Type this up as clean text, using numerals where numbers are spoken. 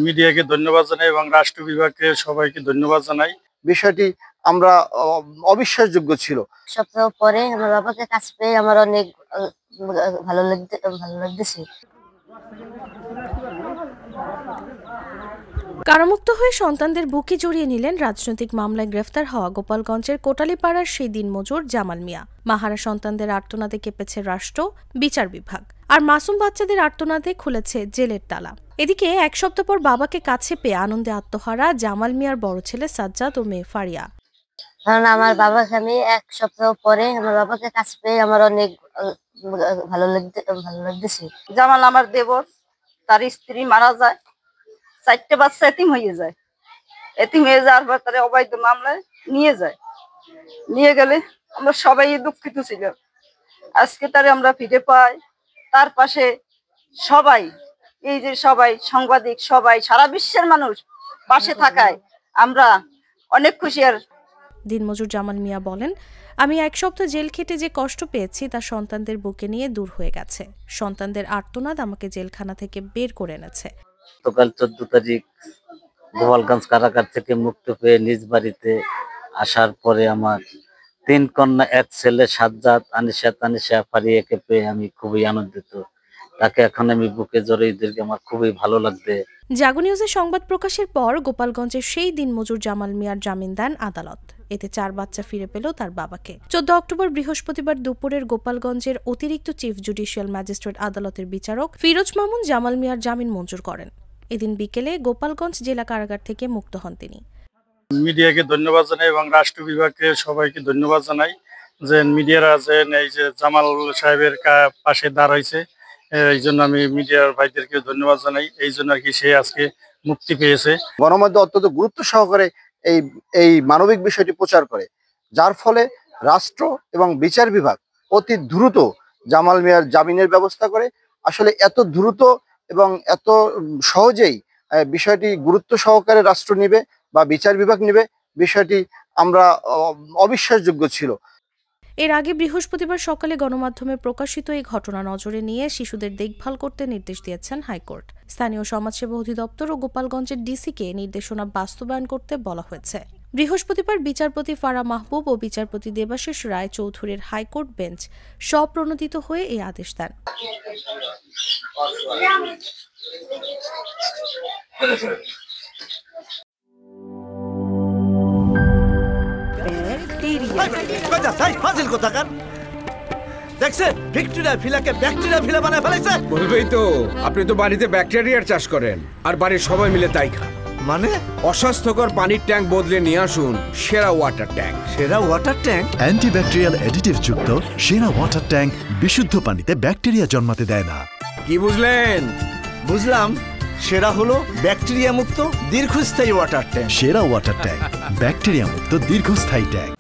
মিডিয়াকে ধন্যবাদ জানাই এবং রাষ্ট্র বিভাগকে সবাইকে ধন্যবাদ জানাই। বিষয়টি আমরা অবিশ্বাসযোগ্য ছিল। সপ্তাহ পরে আমার বাবাকে কাছ পেয়ে আমার অনেক ভালো লাগতেছে। কারামুক্ত হয়ে সন্তানদের বুকে জড়িয়ে নিলেন রাজনৈতিক মামলায় গ্রেফতার হওয়া গোপালগঞ্জের কোটালীপাড়ার সেই দিনমজুর জামাল মিয়া। মাহারা সন্তানদের আর্তনাদে কেঁপেছে রাষ্ট্র, বিচার বিভাগ, আর মাসুম বাচ্চাদের আর্তনাদে খুলেছে জেলের তালা। এদিকে এক সপ্তাহ পর বাবাকে কাছে পেয়ে আনন্দে আত্মহারা জামাল মিয়ার বড় ছেলে সাজ্জাদ ও মেয়ে ফারিয়া। কারণ আমার বাবাকে আমি এক সপ্তাহ পরে আমার বাবাকে কাছে পেয়ে আমার অনেক ভালো লাগতেছে। জামাল আমার দেবর, তার স্ত্রী মারা যায়, 4টে বাচ্চা এতিম হয়ে যায়। এতিম হয়ে যাওয়ার পর তারা অবৈধ মামলায় নিয়ে গেলে আমরা সবাই দুঃখিত ছিল। আজকে তারে আমরা ফিরে পাই। তার পাশে সবাই, এই যে সবাই সাংবাদিক, সবাই সারা বিশ্বের মানুষ পাশে থাকায় আমরা অনেক খুশি। আর দিনমজুর জামাল মিয়া বলেন, আমি এক সপ্তাহ জেল খেটে যে কষ্ট পেয়েছি তা সন্তানদের বুকে নিয়ে দূর হয়ে গেছে। সন্তানদের আর্তনাদ আমাকে জেলখানা থেকে বের করে এনেছে। গতকাল 14 তারিখ গোপালগঞ্জ কারাগার থেকে মুক্তি পেয়ে নিজ বাড়িতে আসার পরে আমার 3 কন্যা, 1 ছেলে সাজ্জাদ, আনিশা, ফারিয়াকে পেয়ে আমি খুবই আনন্দিত। তাকে এখন আমি বুকে জড়িয়ে ধরে আমার খুবই ভালো লাগবে। জাগো নিউজের সংবাদ প্রকাশের পর গোপালগঞ্জের সেই দিনমজুর জামাল মিয়ার জামিন দেন আদালত। এতে 4 বাচ্চা ফিরে পেল তার বাবাকে। 14 অক্টোবর বৃহস্পতিবার দুপুরের গোপালগঞ্জের অতিরিক্ত চিফ জুডিশিয়াল ম্যাজিস্ট্রেট আদালতের বিচারক ফিরোজ মামুন জামাল মিয়ার জামিন মঞ্জুর করেন। এদিন বিকেলে গোপালগঞ্জ জেলা কারাগার থেকে মুক্ত হন তিনি। মিডিয়াকে ধন্যবাদ জানাই এবং রাষ্ট্র বিভাগকে সবাইকে ধন্যবাদ জানাই যে মিডিয়ারা যে এই যে জামাল সাহেবের পাশে দাঁড়াইছে, এই জন্য আমি মিডিয়ার ভাইদেরকে ধন্যবাদ জানাই। এই জন্য আর কি সে আজকে মুক্তি পেয়েছে। গণমাধ্যম অত্যন্ত গুরুত্ব সহকারে এই মানবিক বিষয়টি প্রচার করে, যার ফলে রাষ্ট্র এবং বিচার বিভাগ অতি দ্রুত জামাল মিয়ার জামিনের ব্যবস্থা করে। আসলে এত দ্রুত এবং এত সহজেই বিষয়টি গুরুত্ব সহকারে রাষ্ট্র নিবে বা বিচার বিভাগ নিবে, বিষয়টি আমরা অবিশ্বাসযোগ্য ছিল। এর আগে বৃহস্পতিবার সকালে গণমাধ্যমে প্রকাশিত এই ঘটনা নজরে নিয়ে শিশুদের দেখভাল করতে নির্দেশ দিয়েছেন হাইকোর্ট। স্থানীয় সমাজসেবা অধিদপ্তর ও গোপালগঞ্জের ডিসিকে নির্দেশনা বাস্তবায়ন করতে বলা হয়েছে। বৃহস্পতিবার বিচারপতি ফারা মাহবুব ও বিচারপতি দেবাশিস রায় চৌধুরীর হাইকোর্ট বেঞ্চ স্বপ্রণোদিত হয়ে এই আদেশ দেন। দেখছেন ভিক্টোরিয়া ভিলাকে ব্যাকটেরিয়া ভিলা বানায় ফেলেছে। বলবেই তো, আপনি তো বাড়িতে ব্যাকটেরিয়ার চাষ করেন আর বাড়ির সবাই মিলে তাই খান। মানে অস্বাস্থ্যকর পানির ট্যাঙ্ক বদলে নিয়ে আসুন সেরা ওয়াটার ট্যাঙ্ক। সেরা ওয়াটার ট্যাঙ্ক অ্যান্টিব্যাকটেরিয়াল অ্যাডিটিভ যুক্ত সেরা ওয়াটার ট্যাঙ্ক বিশুদ্ধ পানিতে ব্যাকটেরিয়া জন্মাতে দেয় না। কি বুঝলেন? বুঝলাম, সেরা হলো ব্যাকটেরিয়া মুক্ত দীর্ঘস্থায়ী ওয়াটার ট্যাঙ্ক। সেরা ওয়াটার ট্যাঙ্ক, ব্যাকটেরিয়া মুক্ত দীর্ঘস্থায়ী ট্যাঙ্ক।